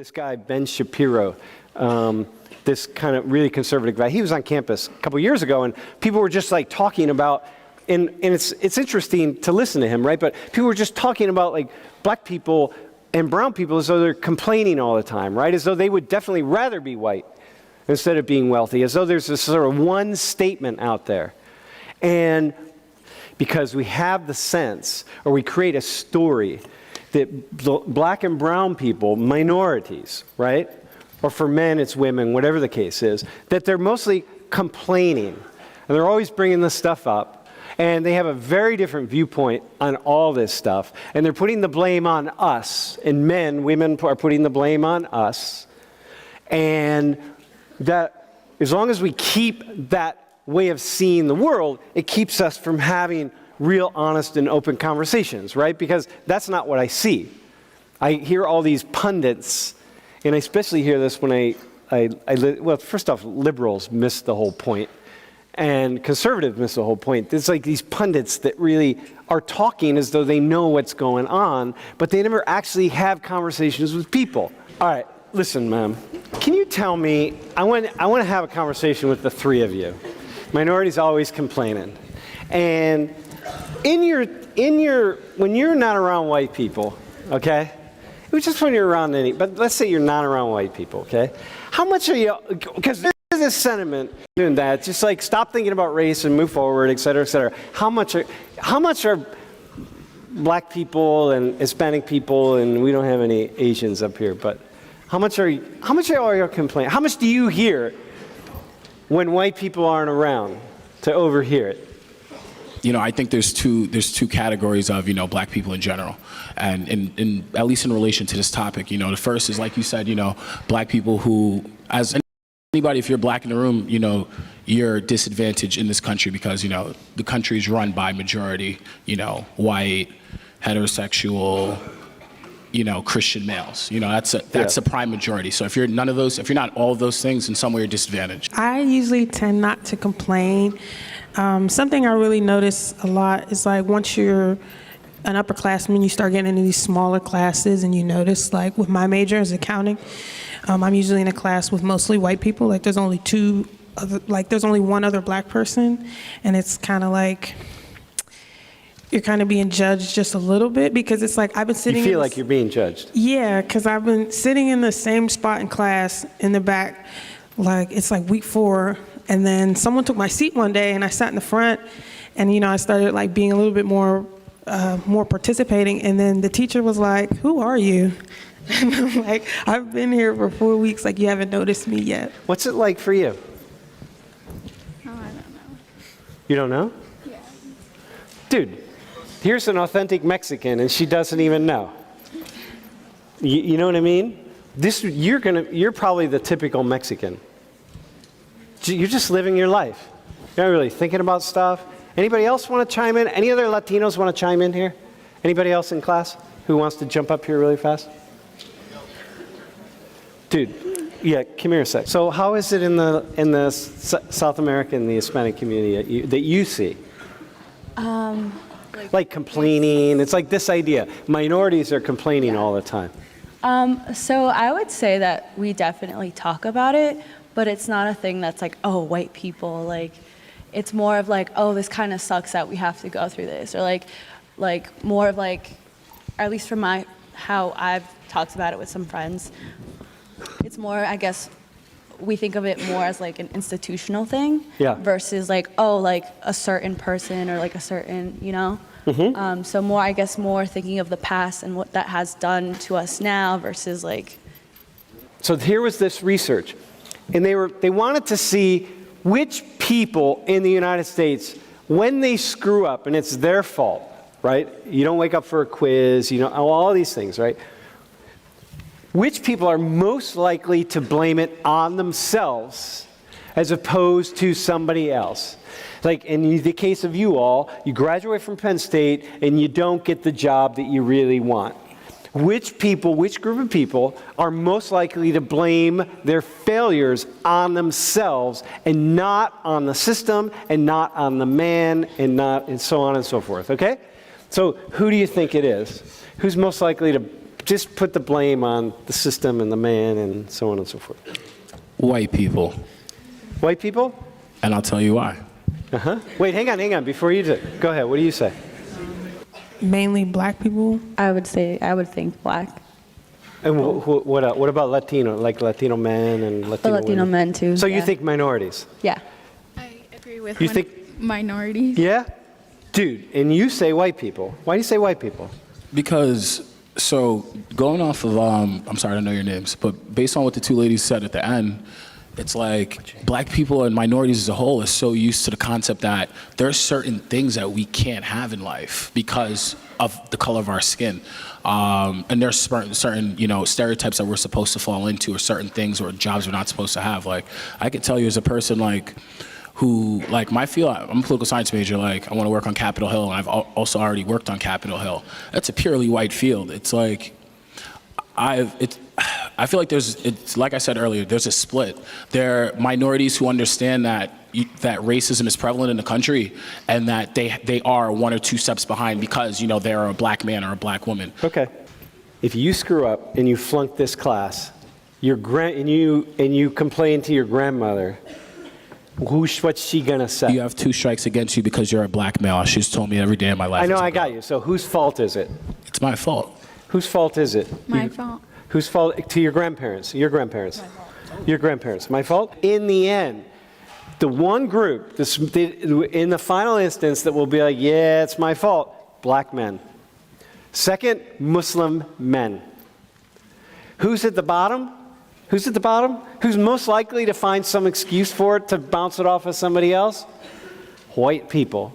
This guy, Ben Shapiro, this kind of really conservative guy, he was on campus a couple years ago, and people were just like talking about, and it's interesting to listen to him, right? But people were just talking about like black people and brown people as though they're complaining all the time, right? As though they would definitely rather be white instead of being wealthy, as though there's this sort of one statement out there. And because we have the sense, or we create a story that black and brown people, minorities, right? Or for men, it's women, whatever the case is, that they're mostly complaining. And they're always bringing this stuff up. And they have a very different viewpoint on all this stuff. And they're putting the blame on us. And women are putting the blame on us. And that as long as we keep that way of seeing the world, it keeps us from having real, honest, and open conversations, right? Because that's not what I see. I hear all these pundits, and I especially hear this when well, first off, liberals miss the whole point, and conservatives miss the whole point. It's like these pundits that really are talking as though they know what's going on, but they never actually have conversations with people. All right, listen, ma'am, can you tell me, I want to have a conversation with the three of you. Minorities always complaining. And when you're not around white people, okay? It was just when you're around but let's say you're not around white people, okay? How much are you, because there's this sentiment doing that, just like stop thinking about race and move forward, et cetera, et cetera. How much are black people and Hispanic people, and we don't have any Asians up here, but how much are you complaining? How much do you hear when white people aren't around to overhear it? You know, I think there's two categories of, black people in general. And in at least in relation to this topic, the first is, like you said, black people who, as anybody, if you're black in the room, you're disadvantaged in this country because, the country is run by majority, white, heterosexual, Christian males. That's a prime majority. So if you're none of those, if you're not all of those things, in some way you're disadvantaged. I usually tend not to complain. Something I really notice a lot is like once you're an upperclassman, you start getting into these smaller classes, and you notice, like with my major is accounting, I'm usually in a class with mostly white people. Like there's only there's only one other black person, and it's kind of like you're kind of being judged just a little bit because it's like I've been sitting. You feel like you're being judged. Yeah, because I've been sitting in the same spot in class in the back, like it's like week 4. And then someone took my seat one day, and I sat in the front, and I started like being a little bit more participating. And then the teacher was like, "Who are you?" And I'm like, "I've been here for 4 weeks. Like you haven't noticed me yet." What's it like for you? Oh, I don't know. You don't know? Yeah. Dude, here's an authentic Mexican, and she doesn't even know. You know what I mean? You're probably the typical Mexican. You're just living your life. You're not really thinking about stuff. Anybody else want to chime in? Any other Latinos want to chime in here? Anybody else in class who wants to jump up here really fast? Dude, yeah, come here a sec. So how is it in the South American, the Hispanic community that you see? Like complaining. It's like this idea. Minorities are complaining all the time. So I would say that we definitely talk about it, but it's not a thing that's like, oh, white people, like, it's more of like, oh, this kind of sucks that we have to go through this, or like more of like, or at least from how I've talked about it with some friends, it's more, I guess, we think of it more as like an institutional thing versus like, oh, like a certain person or like a certain, Mm-hmm. So more, I guess, more thinking of the past and what that has done to us now versus like. So here was this research. And they wanted to see which people in the United States, when they screw up, and it's their fault, right? You don't wake up for a quiz, all these things, right? Which people are most likely to blame it on themselves as opposed to somebody else? Like in the case of you all, you graduate from Penn State and you don't get the job that you really want. Which group of people are most likely to blame their failures on themselves and not on the system and not on the man and so on and so forth, okay? So who do you think it is? Who's most likely just put the blame on the system and the man and so on and so forth. White people. White people? And I'll tell you why. Wait, hang on. Before you do, go ahead. What do you say? Mainly black people. I would think black. And what about Latino, like Latino men and Latino Latino women? men too. So you yeah. think minorities? Yeah. I agree with You think- minorities. Yeah? Dude, and you say white people. Why do you say white people? Because, so going off of, I'm sorry, I don't know your names, but based on what the two ladies said at the end, it's like black people and minorities as a whole are so used to the concept that there are certain things that we can't have in life because of the color of our skin. And there's certain, stereotypes that we're supposed to fall into, or certain things or jobs we're not supposed to have. Like, I could tell you as a person, like, who, like, my field, I'm a political science major, like, I want to work on Capitol Hill, and I've also already worked on Capitol Hill. That's a purely white field. It's like, I feel like it's like I said earlier, there's a split. There are minorities who understand that racism is prevalent in the country, and that they are one or two steps behind because, they're a black man or a black woman. Okay. If you screw up and you flunk this class, and you complain to your grandmother, what's she gonna say? You have 2 strikes against you because you're a black male. She's told me every day of my life. I know, I got you. So whose fault is it? It's my fault. Whose fault is it? My fault. Whose fault? To your grandparents. Your grandparents. Your grandparents. My fault? In the end, the one group in the final instance that will be like, yeah, it's my fault, black men. Second, Muslim men. Who's at the bottom? Who's at the bottom? Who's most likely to find some excuse for it, to bounce it off of somebody else? White people.